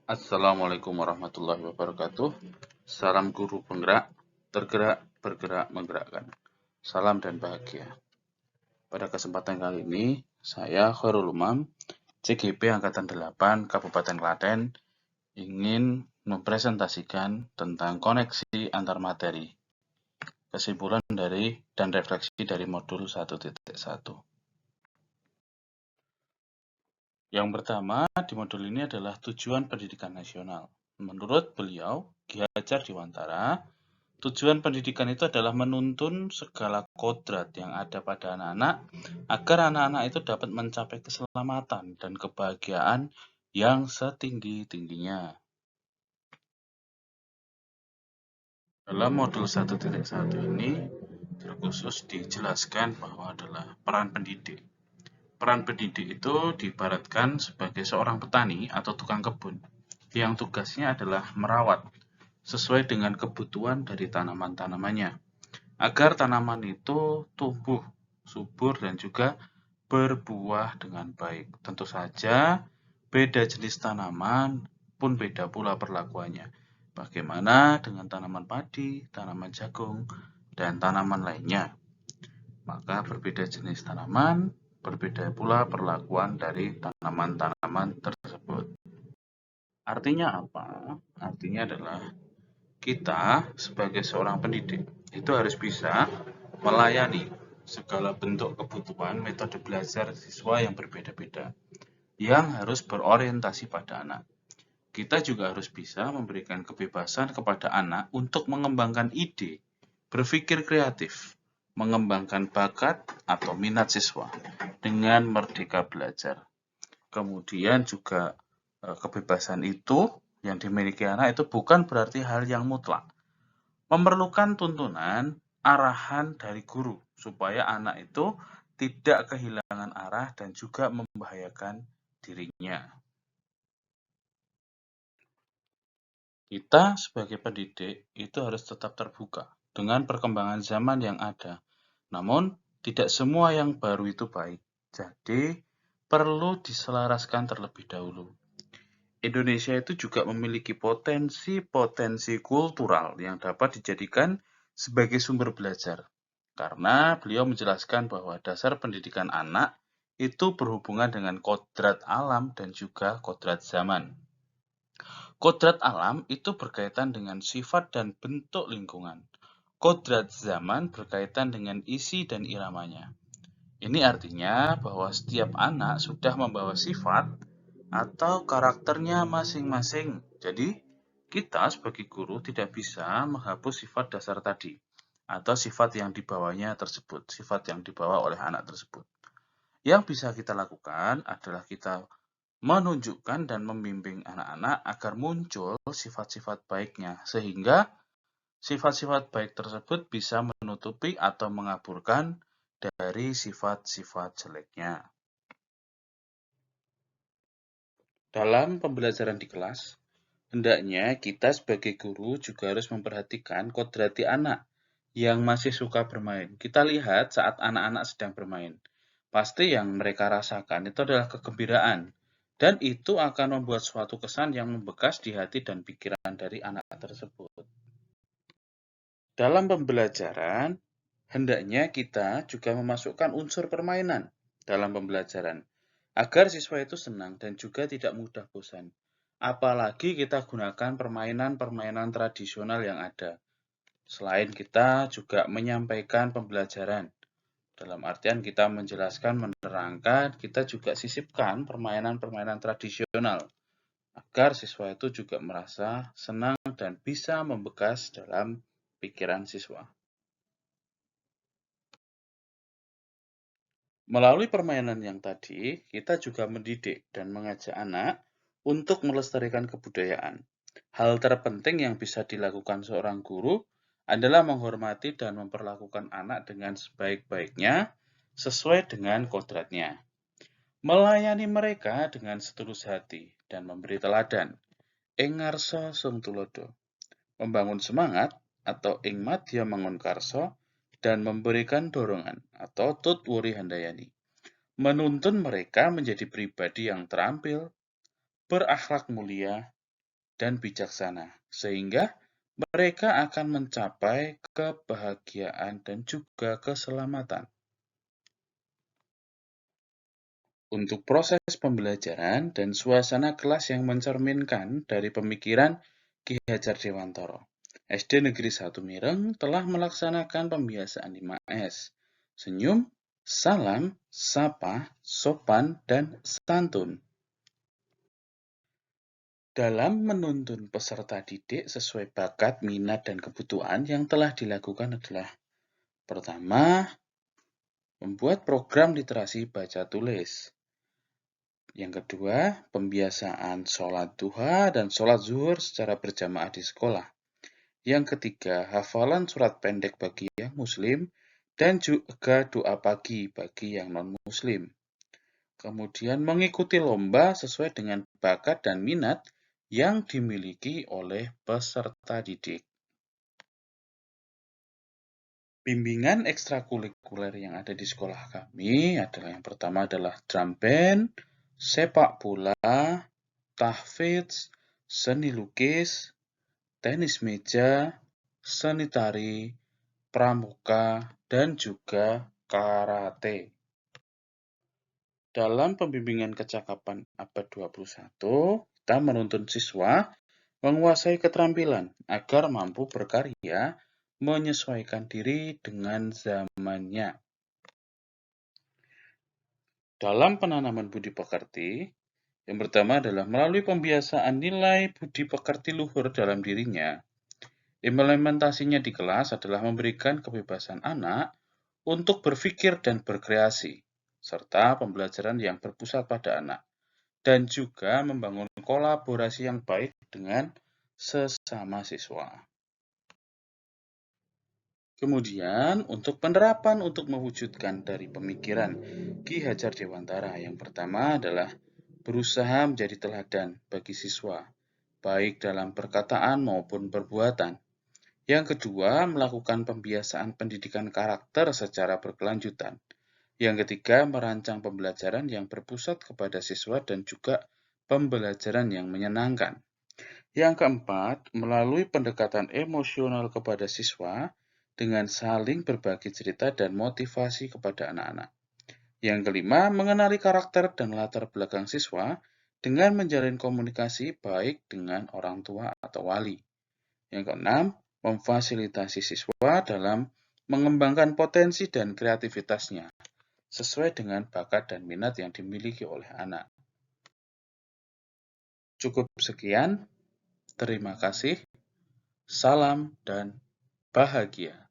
Assalamualaikum warahmatullahi wabarakatuh. Salam guru penggerak, tergerak, bergerak, menggerakkan. Salam dan bahagia. Pada kesempatan kali ini, saya Khairul Umam, CGP Angkatan 8 Kabupaten Klaten, ingin mempresentasikan tentang koneksi antar materi, kesimpulan dari dan refleksi dari modul 1.1. Yang pertama di modul ini adalah tujuan pendidikan nasional. Menurut beliau, Ki Hajar Dewantara, tujuan pendidikan itu adalah menuntun segala kodrat yang ada pada anak-anak agar anak-anak itu dapat mencapai keselamatan dan kebahagiaan yang setinggi-tingginya. Dalam modul 1.1 ini terkhusus dijelaskan bahwa adalah peran pendidik. Peran pendidik itu diibaratkan sebagai seorang petani atau tukang kebun yang tugasnya adalah merawat sesuai dengan kebutuhan dari tanaman-tanamannya agar tanaman itu tumbuh subur dan juga berbuah dengan baik. Tentu saja beda jenis tanaman pun beda pula perlakuannya. Bagaimana dengan tanaman padi, tanaman jagung, dan tanaman lainnya? Maka berbeda jenis tanaman, berbeda pula perlakuan dari tanaman-tanaman tersebut. Artinya apa? Artinya adalah kita sebagai seorang pendidik itu harus bisa melayani segala bentuk kebutuhan metode belajar siswa yang berbeda-beda, yang harus berorientasi pada anak. Kita juga harus bisa memberikan kebebasan kepada anak untuk mengembangkan ide, berpikir kreatif, mengembangkan bakat atau minat siswa dengan merdeka belajar. Kemudian juga kebebasan itu yang dimiliki anak itu bukan berarti hal yang mutlak. Memerlukan tuntunan, arahan dari guru supaya anak itu tidak kehilangan arah dan juga membahayakan dirinya. Kita sebagai pendidik itu harus tetap terbuka dengan perkembangan zaman yang ada. Namun, tidak semua yang baru itu baik. Jadi, perlu diselaraskan terlebih dahulu. Indonesia itu juga memiliki potensi-potensi kultural yang dapat dijadikan sebagai sumber belajar. Karena beliau menjelaskan bahwa dasar pendidikan anak itu berhubungan dengan kodrat alam dan juga kodrat zaman. Kodrat alam itu berkaitan dengan sifat dan bentuk lingkungan. Kodrat zaman berkaitan dengan isi dan iramanya. Ini artinya bahwa setiap anak sudah membawa sifat atau karakternya masing-masing. Jadi, kita sebagai guru tidak bisa menghapus sifat dasar tadi atau sifat yang dibawanya tersebut, sifat yang dibawa oleh anak tersebut. Yang bisa kita lakukan adalah kita menunjukkan dan membimbing anak-anak agar muncul sifat-sifat baiknya, sehingga sifat-sifat baik tersebut bisa menutupi atau mengaburkan dari sifat-sifat jeleknya. Dalam pembelajaran di kelas, hendaknya kita sebagai guru juga harus memperhatikan kodrati anak yang masih suka bermain. Kita lihat saat anak-anak sedang bermain. Pasti yang mereka rasakan itu adalah kegembiraan. Dan itu akan membuat suatu kesan yang membekas di hati dan pikiran dari anak tersebut. Dalam pembelajaran, hendaknya kita juga memasukkan unsur permainan dalam pembelajaran, agar siswa itu senang dan juga tidak mudah bosan. Apalagi kita gunakan permainan-permainan tradisional yang ada. Selain kita juga menyampaikan pembelajaran, dalam artian kita menjelaskan, menerangkan, kita juga sisipkan permainan-permainan tradisional, agar siswa itu juga merasa senang dan bisa membekas dalam pikiran siswa. Melalui permainan yang tadi, kita juga mendidik dan mengajak anak untuk melestarikan kebudayaan. Hal terpenting yang bisa dilakukan seorang guru adalah menghormati dan memperlakukan anak dengan sebaik-baiknya sesuai dengan kodratnya. Melayani mereka dengan setulus hati dan memberi teladan. Ing ngarsa sung tulodo. Membangun semangat atau ing madya mangun karso dan memberikan dorongan atau tut wuri handayani. Menuntun mereka menjadi pribadi yang terampil, berakhlak mulia, dan bijaksana, sehingga mereka akan mencapai kebahagiaan dan juga keselamatan. Untuk proses pembelajaran dan suasana kelas yang mencerminkan dari pemikiran Ki Hajar Dewantara, SD Negeri 1 Mireng telah melaksanakan pembiasaan 5S, senyum, salam, sapa, sopan, dan santun. Dalam menuntun peserta didik sesuai bakat, minat, dan kebutuhan yang telah dilakukan adalah: pertama, membuat program literasi baca tulis. Yang kedua, pembiasaan sholat duha dan sholat zuhur secara berjamaah di sekolah. Yang ketiga, hafalan surat pendek bagi yang muslim dan juga doa pagi bagi yang non-muslim. Kemudian mengikuti lomba sesuai dengan bakat dan minat yang dimiliki oleh peserta didik. Bimbingan ekstrakurikuler yang ada di sekolah kami adalah: yang pertama adalah drum band, sepak bola, tahfidz, seni lukis, tenis meja, seni tari, pramuka, dan juga karate. Dalam pembimbingan kecakapan abad 21, kita menuntun siswa menguasai keterampilan agar mampu berkarya menyesuaikan diri dengan zamannya. Dalam penanaman budi pekerti, yang pertama adalah melalui pembiasaan nilai budi pekerti luhur dalam dirinya. Implementasinya di kelas adalah memberikan kebebasan anak untuk berpikir dan berkreasi, serta pembelajaran yang berpusat pada anak, dan juga membangun kolaborasi yang baik dengan sesama siswa. Kemudian, untuk penerapan untuk mewujudkan dari pemikiran Ki Hajar Dewantara, yang pertama adalah berusaha menjadi teladan bagi siswa, baik dalam perkataan maupun perbuatan. Yang kedua, melakukan pembiasaan pendidikan karakter secara berkelanjutan. Yang ketiga, merancang pembelajaran yang berpusat kepada siswa dan juga pembelajaran yang menyenangkan. Yang keempat, melalui pendekatan emosional kepada siswa dengan saling berbagi cerita dan motivasi kepada anak-anak. Yang kelima, mengenali karakter dan latar belakang siswa dengan menjalin komunikasi baik dengan orang tua atau wali. Yang keenam, memfasilitasi siswa dalam mengembangkan potensi dan kreativitasnya sesuai dengan bakat dan minat yang dimiliki oleh anak. Cukup sekian. Terima kasih. Salam dan bahagia.